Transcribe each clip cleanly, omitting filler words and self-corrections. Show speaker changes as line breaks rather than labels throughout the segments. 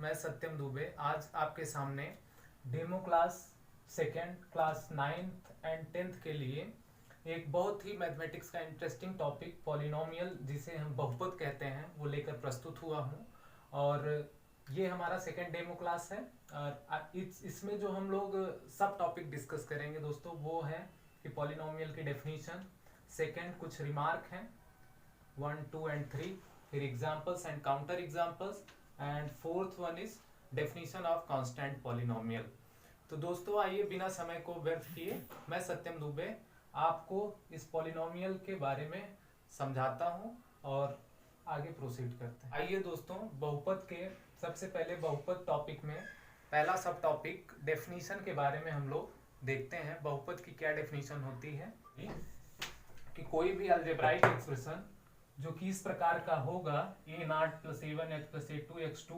मैं सत्यम दुबे आज आपके सामने demo class second class 9th and 10th के लिए एक बहुत ही मैथमेटिक्स का इंटरेस्टिंग टॉपिक पॉलिनोमियल जिसे हम बहुपद कहते हैं वो लेकर प्रस्तुत हुआ हूँ। और ये हमारा सेकेंड डेमो क्लास है। और इसमें जो हम लोग सब टॉपिक डिस्कस करेंगे दोस्तों वो है कि पॉलिनोमियल की डेफिनेशन, सेकेंड कुछ रिमार्क हैं 1, 2 एंड 3, फिर examples and counter examples, and fourth one is definition of constant polynomial. तो दोस्तों आइए बिना समय को व्यर्थ किए मैं सत्यम दुबे आपको इस पॉलिनोमियल के बारे में समझाता हूं और आगे प्रोसीड करते हैं। आइए दोस्तों बहुपद के सबसे पहले बहुपद टॉपिक में पहला सब टॉपिक डेफिनेशन के बारे में हम लोग देखते हैं। बहुपद की क्या डेफिनेशन होती है कि कोई भी अलजेब्राइक एक्सप्रेशन जो कि इस प्रकार का होगा a0 + a1x + a2x2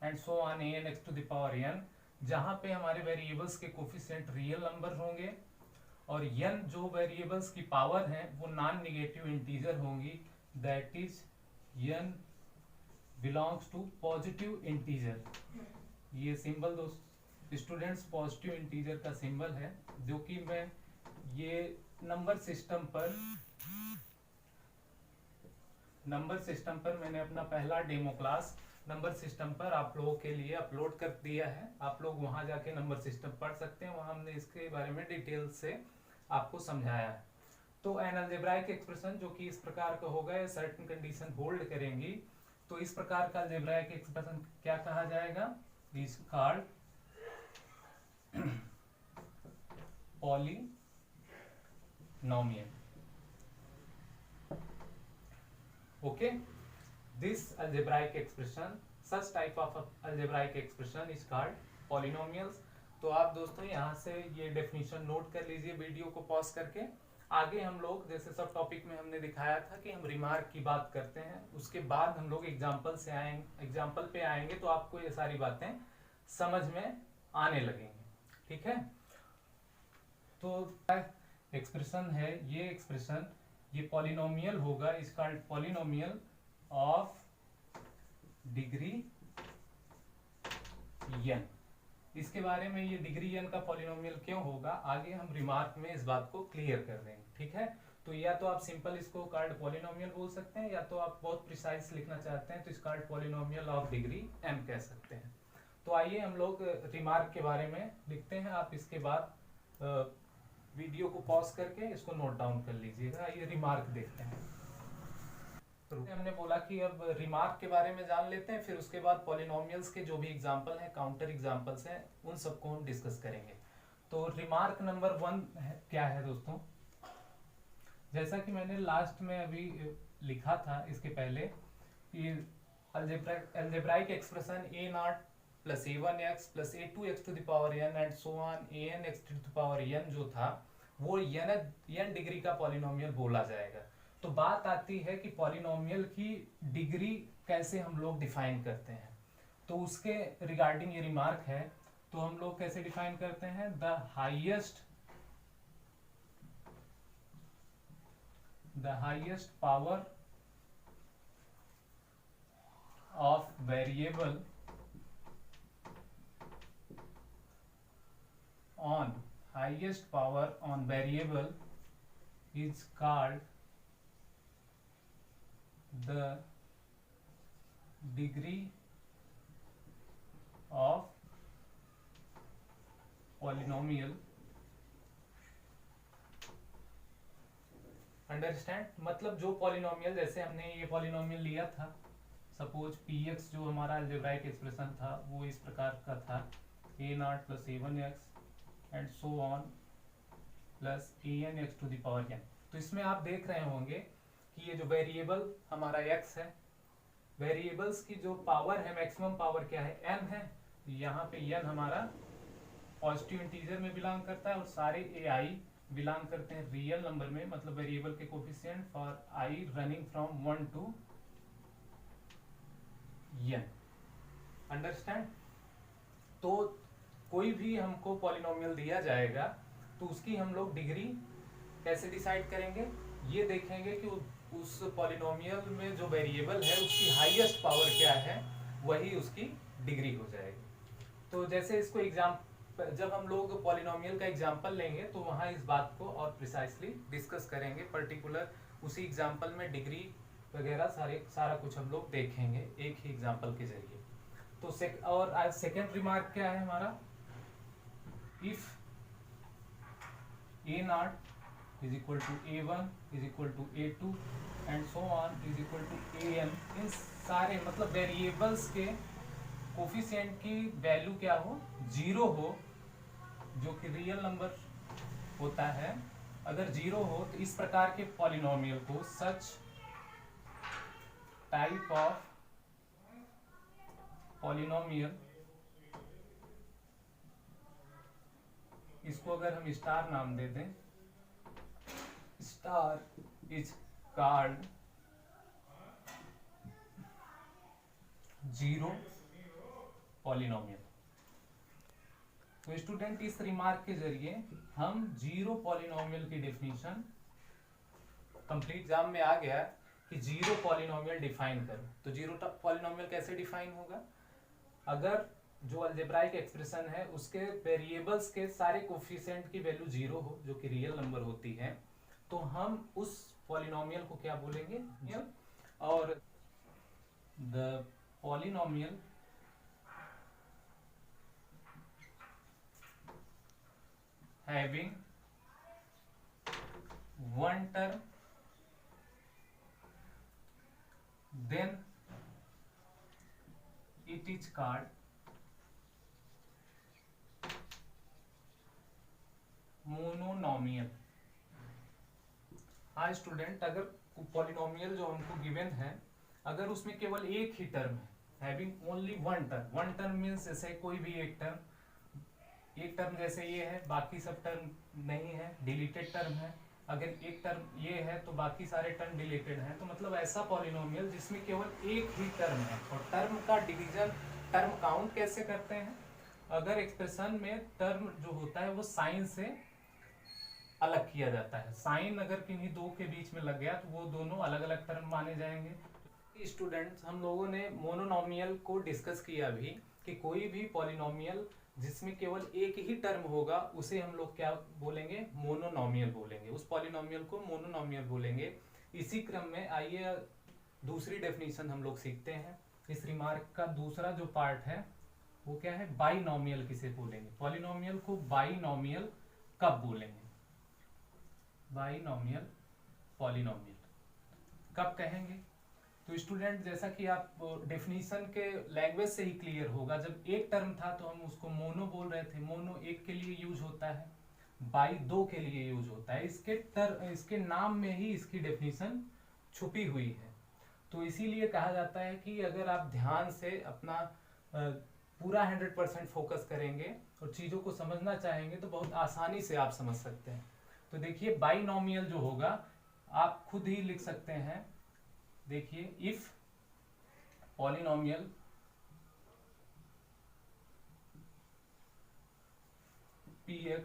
and so on an(x to the power n), जहां पे हमारे वेरिएबल्स के कोफिशिएंट रियल नंबर होंगे और n जो वेरिएबल्स की पावर हैं वो नॉन नेगेटिव इंटीजर होंगी, that is n belongs to positive integer. ये सिंबल दोस्त स्टूडेंट्स पॉजिटिव इंटीजर का सिंबल है जो कि मैं ये नंबर सिस्टम पर मैंने अपना पहला डेमो क्लास नंबर सिस्टम पर आप लोगों के लिए अपलोड कर दिया है। आप लोग वहां जाके नंबर सिस्टम पढ़ सकते हैं, वहां हमने इसके बारे में डिटेल से आपको समझाया है। तो एन अलजेब्राइक एक्सप्रेशन जो कि इस प्रकार का होगा, सर्टेन कंडीशन होल्ड करेंगी, तो इस प्रकार का अलजेब्राइक एक्सप्रेशन क्या कहा जाएगा, is called polynomial. Okay, this algebraic expression, such type of algebraic expression is called polynomials। तो आप दोस्तों यहाँ से ये डेफिनेशन नोट कर लीजिए वीडियो को पॉज करके। आगे हम लोग जैसे सब टॉपिक में हमने दिखाया था कि हम रिमार्क की बात करते हैं, उसके बाद हम लोग एग्जाम्पल पे आएंगे तो आपको ये सारी बातें समझ में आने लगेंगी। ठीक है, तो एक्सप्रेशन है ये एक्सप्रेशन, ये पॉलिनोमियल होगा, is called polynomial of degree n। इसके बारे में ये डिग्री n का पॉलिनोमियल क्यों होगा आगे हम रिमार्क में इस बात को क्लियर कर देंगे। ठीक है, तो या तो आप सिंपल इसको कॉल्ड पॉलिनोमियल बोल सकते हैं, या तो आप बहुत प्रिसाइज लिखना चाहते हैं तो इस called polynomial of degree n कह सकते हैं। तो आइए हम लोग रिमार्क के बारे में लिखते हैं, आप इसके बाद वीडियो को पॉज करके इसको नोट डाउन कर लीजिएगा। ये रिमार्क देखते हैं। तो हमने बोला कि अब रिमार्क के बारे में जान लेते हैं, फिर उसके बाद पॉलिनोमियल्स के जो भी एग्जांपल हैं, काउंटर एग्जांपल्स हैं, उन सबको हम डिस्कस करेंगे। तो रिमार्क नंबर 1 क्या है दोस्तों, जैसा कि मैंने लास्ट में अभी लिखा था इसके पहले कि algebraic expression a0 + a1x + a2x to the power n and so on an(x to the power n) जो था वो n डिग्री का पॉलिनोमियल बोला जाएगा। तो बात आती है कि पॉलिनोमियल की डिग्री कैसे हम लोग डिफाइन करते हैं, तो उसके रिगार्डिंग ये रिमार्क है। तो हम लोग कैसे डिफाइन करते हैं, the highest power of variable on variable is called the degree of polynomial। Understand, मतलब जो पॉलिनोमियल, जैसे हमने ये पॉलिनोमियल लिया था, सपोज px जो हमारा अलजेब्राइक एक्सप्रेशन था वो इस प्रकार का था a0 + a1x and so on plus an(x to the power n। तो इसमें आप देख रहे होंगे कि ये जो वेरिएबल हमारा x है, वेरिएबल्स की जो पावर है, मैक्सिमम पावर क्या है, n है। यहाँ पे n हमारा पॉजिटिव इंटीजर में बिलोंग करता है और सारे ai बिलोंग करते हैं रियल नंबर में, मतलब वेरिएबल के coefficient for i running from 1 to n। Understand, तो कोई भी हमको पॉलिनोमियल दिया जाएगा तो उसकी हम लोग डिग्री कैसे डिसाइड करेंगे, ये देखेंगे कि उस पॉलिनोमियल में जो वेरिएबल है उसकी हाईएस्ट पावर क्या है, वही उसकी डिग्री हो जाएगी। तो जैसे इसको जब हम लोग पॉलिनोमियल का एग्जाम्पल लेंगे तो वहाँ इस बात को और प्रिसाइसली डिस्कस करेंगे, पर्टिकुलर उसी एग्जाम्पल में डिग्री वगैरह सारा कुछ हम लोग देखेंगे एक ही एग्जाम्पल के जरिए। तो और आज सेकेंड रिमार्क क्या है हमारा, if A0 is equal to A1 is equal to A2 and so on is equal to AN, इन सारे मतलब वेरिएबल्स के कोफिशिएंट की वैल्यू क्या हो, जीरो हो, जो कि रियल नंबर होता है। अगर जीरो हो तो इस प्रकार के पॉलिनोमियल को, सच टाइप ऑफ पॉलिनोमियल, इसको अगर हम स्टार नाम दे दें, star is called zero polynomial. तो स्टूडेंट इस रिमार्क के जरिए हम जीरो पॉलिनोमियल की डेफिनेशन, कंप्लीट एग्जाम में आ गया कि जीरो पॉलिनोमियल डिफाइन करो। तो जीरो पॉलिनोमियल कैसे डिफाइन होगा, अगर जो अलजेब्राइक एक्सप्रेशन है उसके वेरिएबल्स के सारे कोफिशिएंट की वैल्यू जीरो हो, जो कि रियल नंबर होती है, तो हम उस पॉलिनोमियल को क्या बोलेंगे, और the polynomial having one term then it is called monomial. हाँ स्टूडेंट, अगर पॉलिनोमियल जो हमको गिवन है, अगर उसमें केवल एक ही टर्म है, having only one term means जैसे कोई भी एक टर्म जैसे ये है, बाकी सब टर्म नहीं है, डिलीटेड टर्म है। अगर एक टर्म ये है तो बाकी सारे टर्म डिलीटेड हैं, तो मतलब ऐसा पॉलिनोमियल जिसमें केवल एक ही टर्म है। और टर्म का डिवीजन, टर्म काउंट कैसे करते हैं, अगर एक्सप्रेशन में टर्म जो होता है वो साइन से अलग किया जाता है। साइन अगर किन्हीं दो के बीच में लग गया तो वो दोनों अलग अलग टर्म माने जाएंगे। स्टूडेंट्स, हम लोगों ने मोनोनॉमियल को डिस्कस किया भी कि कोई भी पॉलिनोमियल जिसमें केवल एक ही टर्म होगा उसे हम लोग क्या बोलेंगे, मोनोनॉमियल बोलेंगे, उस पॉलिनोमियल को मोनोनॉमियल बोलेंगे। इसी क्रम में आइए दूसरी डेफिनेशन हम लोग सीखते हैं। इस रिमार्क का दूसरा जो पार्ट है वो क्या है, बाइनोमियल किसे बोलेंगे, पॉलिनोमियल को बाइनोमियल कब बोलेंगे, बाइनोमियल पॉलिनोमियल कब कहेंगे। तो स्टूडेंट, जैसा कि आप डेफिनेशन के लैंग्वेज से ही क्लियर होगा, जब एक टर्म था तो हम उसको मोनो बोल रहे थे, मोनो एक के लिए यूज होता है, बाई दो के लिए यूज होता है। इसके नाम में ही इसकी डेफिनेशन छुपी हुई है। तो इसीलिए कहा जाता है कि अगर आप ध्यान से अपना पूरा 100% फोकस करेंगे और चीज़ों को समझना चाहेंगे तो बहुत आसानी से आप समझ सकते हैं। तो देखिए, बाइनोमियल जो होगा आप खुद ही लिख सकते हैं। देखिए, if polynomial px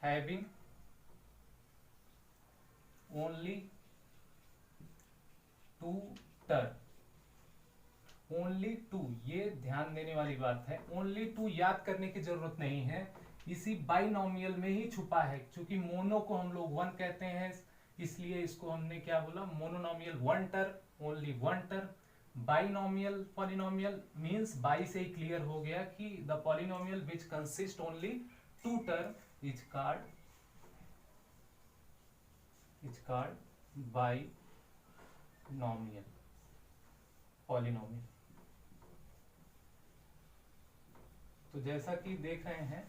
having only two term, only two, ये ध्यान देने वाली बात है, ओनली टू याद करने की जरूरत नहीं है, इसी बाइनोमियल में ही छुपा है। क्योंकि मोनो को हम लोग वन कहते हैं, इसलिए इसको हमने क्या बोला, monomial, one term, only one term. Binomial polynomial means bi से ही क्लियर हो गया कि the polynomial which consist only two term is called binomial polynomial. तो जैसा कि देख रहे हैं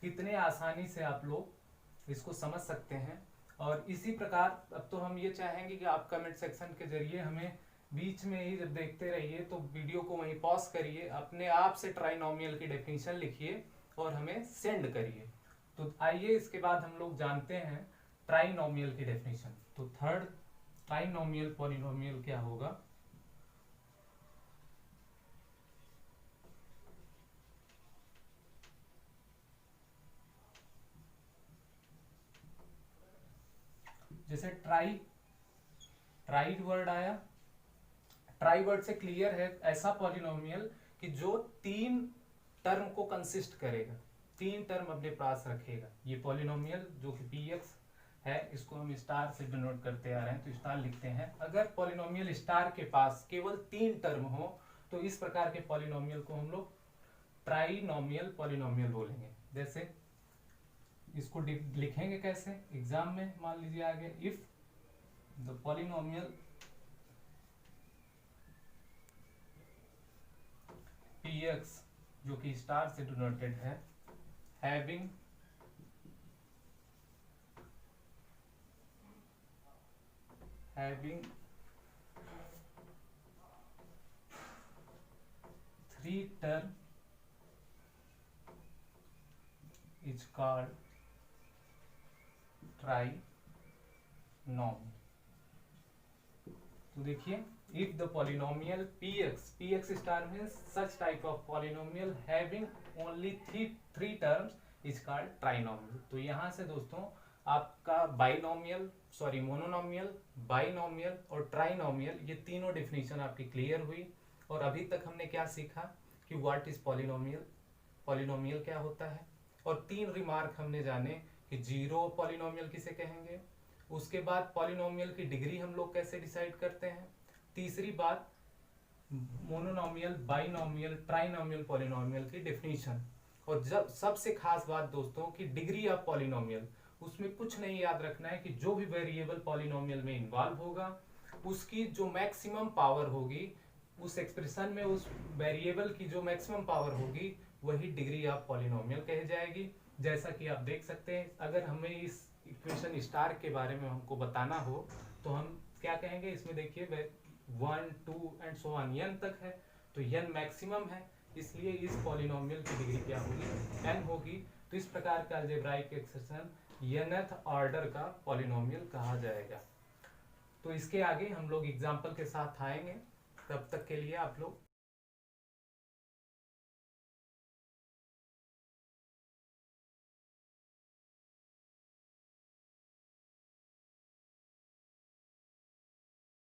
कितने आसानी से आप लोग इसको समझ सकते हैं। और इसी प्रकार अब तो हम ये चाहेंगे कि आप कमेंट सेक्शन के जरिए हमें बीच में ही जब देखते रहिए तो वीडियो को वहीं पॉज करिए, अपने आप से ट्राइनोमियल की डेफिनेशन लिखिए और हमें सेंड करिए। तो आइए इसके बाद हम लोग जानते हैं ट्राइनोमियल की डेफिनेशन। तो थर्ड ट्राइनोमियल पॉलिनोमियल क्या होगा, जैसे ट्राइड वर्ड आया, ट्राई वर्ड से क्लियर है, ऐसा पॉलिनोमियल कि जो 3 टर्म को कंसिस्ट करेगा, 3 टर्म अपने पास रखेगा। ये पॉलिनोमियल जो कि px है, इसको हम स्टार से डिनोट करते आ रहे हैं, तो स्टार लिखते हैं। अगर पॉलिनोमियल स्टार के पास केवल 3 टर्म हो तो इस प्रकार के पॉलिनोमियल को हम लोग ट्राइनोमियल पॉलिनोमियल बोलेंगे। जैसे इसको लिखेंगे कैसे एग्जाम में, मान लीजिए आगे, इफ द पॉलिनोमियल px जो कि स्टार से डिनोटेड है, having three term is called trinomial। तो देखिए, if the polynomial px star means such type of polynomial having only three terms is called trinomial। तो यहाँ से दोस्तों आपका मोनोनोमियल, बाइनोमियल और ट्राइनोमियल, ये तीनों डेफिनेशन आपकी क्लियर हुई। और अभी तक हमने क्या सीखा कि व्हाट इज पॉलिनोमियल, पॉलिनोमियल क्या होता है, और 3 रिमार्क हमने जाने कि जीरो पॉलिनोमियल किसे कहेंगे, उसके बाद पॉलिनोमियल की डिग्री हम लोग कैसे डिसाइड करते हैं, तीसरी बात मोनोनोमियल, बाइनोमियल, ट्राइनोमियल पॉलिनोमियल की डेफिनेशन। और जब सबसे खास बात दोस्तों कि डिग्री ऑफ पॉलिनोमियल, उसमें कुछ नहीं याद रखना है कि जो भी वेरिएबल पॉलिनोमियल में इन्वॉल्व होगा उसकी जो मैक्सिमम पावर होगी, उस एक्सप्रेशन में उस वेरिएबल की जो मैक्सिमम पावर होगी वही डिग्री ऑफ पॉलिनोमियल कही जाएगी। जैसा कि आप देख सकते हैं, अगर हमें इस इक्वेशन स्टार के बारे में हमको बताना हो तो हम क्या कहेंगे, इसमें देखिए 1 2 एंड सो ऑन n तक है, तो n मैक्सिमम है, इसलिए इस पॉलिनोमियल की डिग्री क्या होगी, n होगी। तो इस प्रकार का अलजेब्राइक एक्सप्रेशन nth ऑर्डर का पॉलिनोमियल कहा जाएगा। तो इसके आगे हम लोग एग्जाम्पल के साथ आएंगे, तब तक के लिए आप लोग